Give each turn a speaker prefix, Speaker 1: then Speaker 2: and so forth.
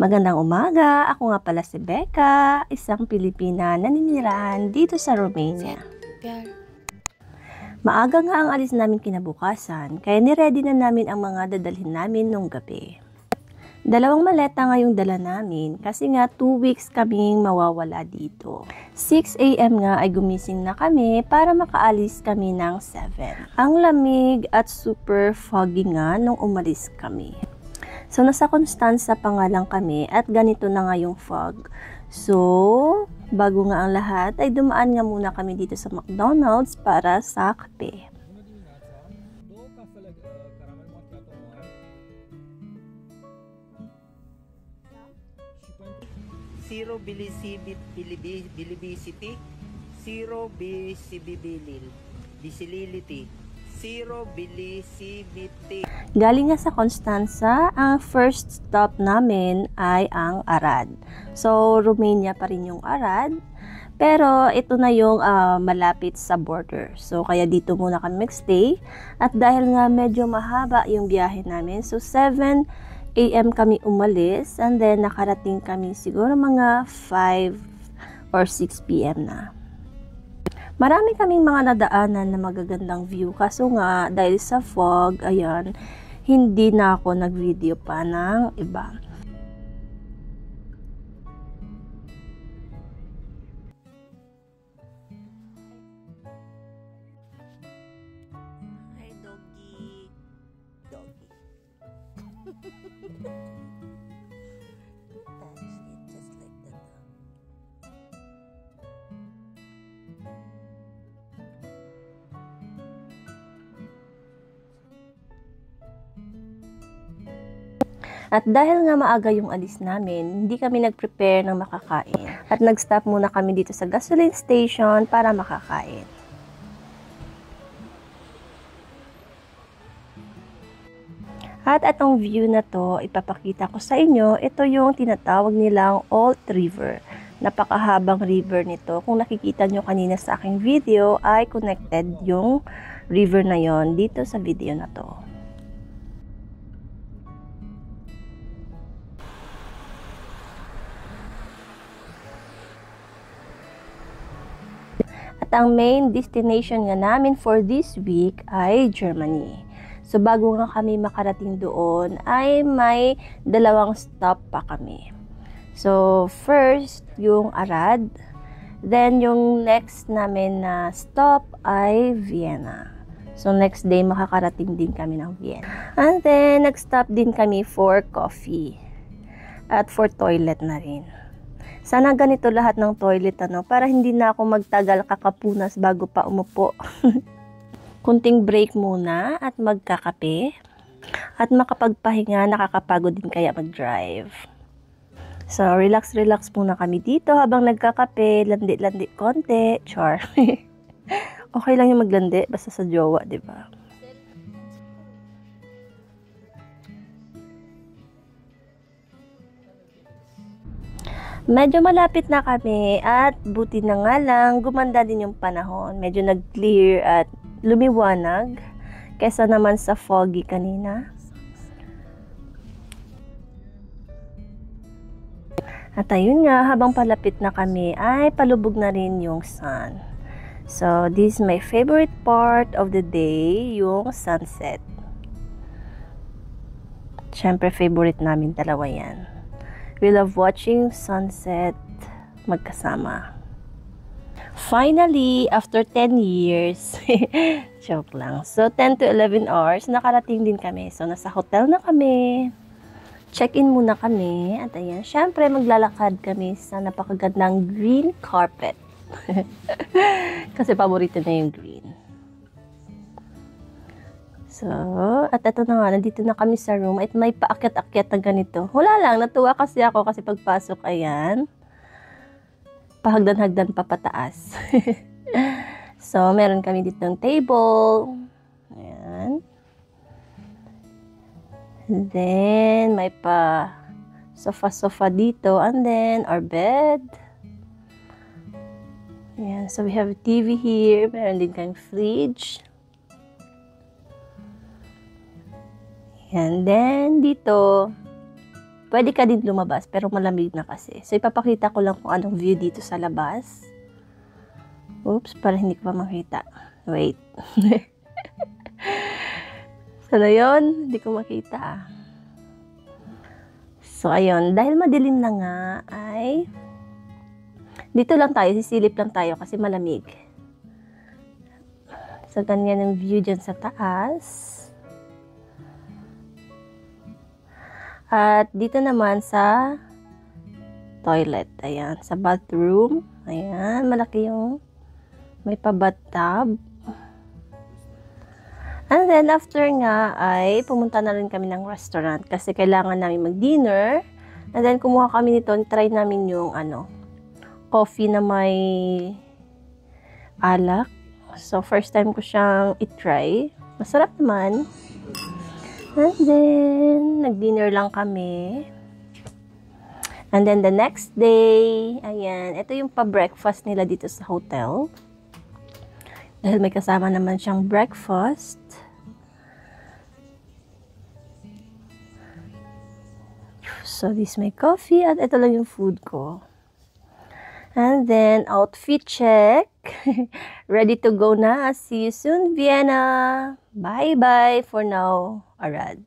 Speaker 1: Magandang umaga, ako nga pala si Becca, isang Pilipina na naninirahan dito sa Romania. Maaga nga ang alis namin kinabukasan, kaya niready na namin ang mga dadalhin namin nung gabi. 2 maleta nga yung dala namin kasi nga 2 weeks kaming mawawala dito. 6 AM nga ay gumising na kami para makaalis kami ng 7. Ang lamig at super foggy nga nung umalis kami. So, nasa Constanza pa nga lang kami at ganito na nga yung fog. So, bago nga ang lahat ay dumaan nga muna kami dito sa McDonald's para sa kape.
Speaker 2: Zero bilicity, zero bisilility, zero bilicity.
Speaker 1: Galing nga sa Constanza, ang first stop namin ay ang Arad. So, Romania pa rin yung Arad. Pero, ito na yung malapit sa border. So, kaya dito muna kami magstay. At dahil nga medyo mahaba yung biyahe namin, so 7 AM kami umalis. And then, nakarating kami siguro mga 5 or 6 PM na. Marami kaming mga nadaanan na magagandang view. Kaso nga, dahil sa fog, ayan, hindi na ako nag-video pa ng iba.
Speaker 2: Hi, doggy. Doggy. Touch it just like that.
Speaker 1: At dahil nga maaga yung alis namin, hindi kami nag-prepare ng makakain. At nag-stop muna kami dito sa gasoline station para makakain. At itong view na to, ipapakita ko sa inyo, ito yung tinatawag nilang Olt River. Napakahabang river nito. Kung nakikita nyo kanina sa aking video, ay connected yung river na yon dito sa video na to. At ang main destination nga namin for this week ay Germany. So bago nga kami makarating doon ay may 2 stop pa kami. So first yung Arad, then yung next namin na stop ay Vienna. So next day makakarating din kami ng Vienna. And then nag-stop din kami for coffee at for toilet na rin. Sana ganito lahat ng toilet para hindi na ako magtagal kakapunas bago pa umupo. Kunting break muna at magkakape. At makapagpahinga, nakakapagod din kaya mag-drive. So, relax muna kami dito habang nagkakape, landi-landi konti, char. Okay lang yung maglandi, basta sa jowa, di ba? Medyo malapit na kami at buti na nga lang, gumanda din yung panahon. Medyo nag-clear at lumiwanag kesa naman sa foggy kanina. At ayun nga, habang palapit na kami ay palubog na rin yung sun. So, this is my favorite part of the day, yung sunset. Siyempre, favorite namin dalawa yan. We love watching sunset magkasama. Finally, after 10 years, joke lang. So, 10 to 11 hours, nakarating din kami. So, nasa hotel na kami. Check-in muna kami. At ayan, syempre, maglalakad kami sa napakagandang green carpet. Kasi paborito na yung green. So, at ito na nga, nandito na kami sa room at may paakyat-akyat na ganito. Wala lang, natuwa kasi ako kasi pagpasok, ayan, pahagdan-hagdan pa pataas. So, meron kami dito ng table. Ayan. And then, may pa sofa-sofa dito. And then, our bed. Ayan, so we have a TV here. Meron din kang fridge. And then, dito, pwede ka din lumabas, pero malamig na kasi. So, ipapakita ko lang kung anong view dito sa labas. Oops, para hindi ko pa makita. Wait. So, na yun, hindi ko makita. So, ayun. Dahil madilim na nga, ay dito lang tayo, sisilip lang tayo kasi malamig. So, ganyan ang view dyan sa taas. At dito naman sa toilet. Ayan, sa bathroom. Ayan, malaki yung may pa-bathtub. And then, after nga, ay pumunta na rin kami ng restaurant kasi kailangan namin mag-dinner. And then, kumuha kami nito. Try namin yung, coffee na may alak. So, first time ko siyang i-try. Masarap naman. And then, nag-dinner lang kami. And then, the next day, ayan, ito yung pa-breakfast nila dito sa hotel. Dahil may kasama naman siyang breakfast. So, this my coffee at ito lang yung food ko. And then, outfit check. Ready to go na. See you soon, Vienna. Bye-bye for now, Arad.